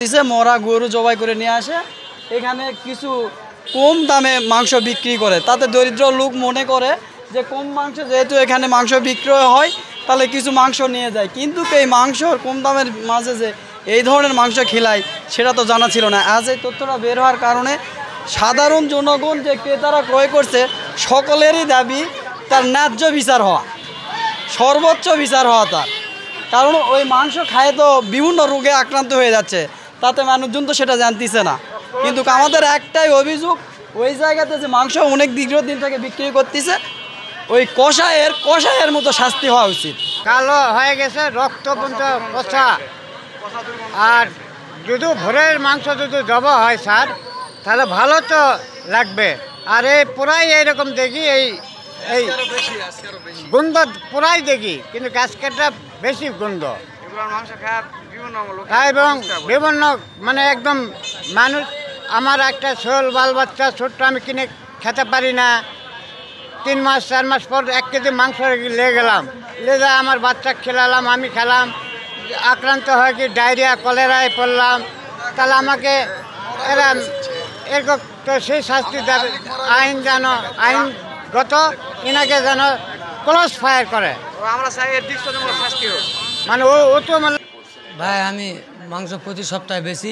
দিছে মরা গরু জবাই করে নিয়ে আসে এখানে কিছু কম দামে মাংস বিক্রি করে তাতে দরিদ্র লোক মনে করে যে কম মাংস যেহেতু এখানে মাংস বিক্রয় হয় তাহলে কিছু মাংস নিয়ে যায় কিন্তু এই মাংসর কম দামের মাঝে যে এই ধরনের মাংস খিলায় সেটা তো জানা ছিল না। আজ এই তথ্যটা বের হওয়ার কারণে সাধারণ জনগণ যে ক্রেতারা ক্রয় করছে সকলেরই দাবি তার ন্যায্য বিচার হওয়া, সর্বোচ্চ বিচার হওয়া তার। কারণ ওই মাংস খায় তো বিভিন্ন রোগে আক্রান্ত হয়ে যাচ্ছে, তাতে মানুষজন তো সেটা জানতেছে না। কিন্তু আমাদের একটাই অভিযোগ, ওই জায়গাতে যে মাংস অনেক দীর্ঘদিন থেকে বিক্রি করতেছে ওই কষায়ের মতো শাস্তি হওয়া উচিত। কালো হয়ে গেছে, রক্ত পর্যন্ত পচা। আর যদি ভোরের মাংস যদি জবা হয় স্যার তাহলে ভালো তো লাগবে। আর এই পুরাই এইরকম দেখি এই গন্ধ পুরাই দেখি, কিন্তু কাজকেটা বেশি গন্ধ এবং বিভিন্ন মানে একদম মানুষ। আমার একটা ছোল বাল বাচ্চা ছোট্ট, আমি কিনে খেতে পারি না। 3 মাস 4 মাস পর 1 কেজি মাংস লেগে গেলাম, লেগে আমার বাচ্চা খেলালাম, আমি খেলাম, আক্রান্ত হয়ে কি ডায়রিয়া কলেরায় পড়লাম। তাহলে আমাকে এরা এরকম তো সেই শাস্তি দেবে। আইন যেন আইনগত এনাকে যেন ক্রস ফায়ার করে, আমরা চাই এর দৃশ্যজনক শাস্তি হোক। মানে ও তো মানে ভাই আমি মাংস প্রতি সপ্তাহে বেশি,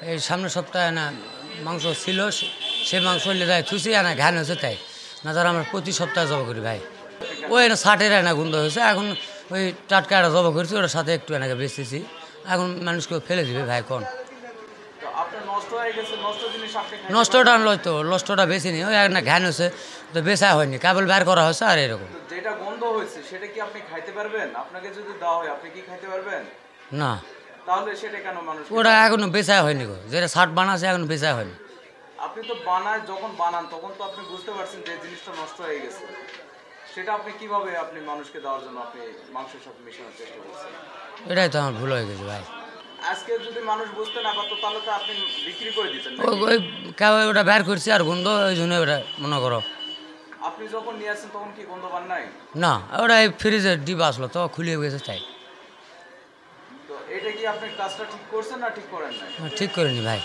এই সামনের সপ্তাহে না মাংস ছিল, সে মাংস লেদায় থুসি না ঘ্যান হয়েছে তাই না, তারা আমরা প্রতি সপ্তাহে জবা করি ভাই। ওই না 60-এর এনা গন্ধ হয়েছে, এখন ওই টাটকা একটা জবা করেছি, ওটার সাথে একটু এনাকে বেচতেছি। এখন মানুষকে ফেলে দিবে ভাই কোন নষ্টটা আনলো, তো নষ্টটা বেশি নেই, ওই একটা ঘ্যান হয়েছে তো বেচা হয়নি, কেবল বের করা হয়েছে। আর এরকম যেটা গন্ধ হয়েছে সেটা কি আপনি খাইতে পারবেন? আপনাকে যদি দেওয়া হয় আপনি কি খাইতে পারবেন? না, তাহলে সেটা কেন মানুষ? ওটা এখনো বেচা হয়নি গো, যেটা 60 বানাছে এখনো বেচা হয়নি। আপনি তো যখন বানান তখন তো আপনি বুঝতে পারছেন যে জিনিসটা নষ্ট হয়ে গেছে, সেটা আপনি কিভাবে আপনি মানুষকে দেওয়ার জন্য আপনি মাংসের সাথে মেশানোর চেষ্টা করছেন? এটাই তো আমার ভুল হয়ে গেছে ভাই। আজকে যদি মানুষ বুঝতে না পারতো তাহলে তো আপনি বিক্রি করে দিতেন। ওই কেউ ওটা বের করছে আর গন্ধ, ওই জন্য ওটা মনে করো। আপনি যখন নিয়ে আসছেন তখন কি গন্ধ পান নাই? না, ওটা এই ফ্রিজের ডিবা আসলো তো খুলে গেছে তাই। তো এটা কি আপনি কাজটা ঠিক করছেন না ঠিক করেন নাই? ঠিক করিনি ভাই।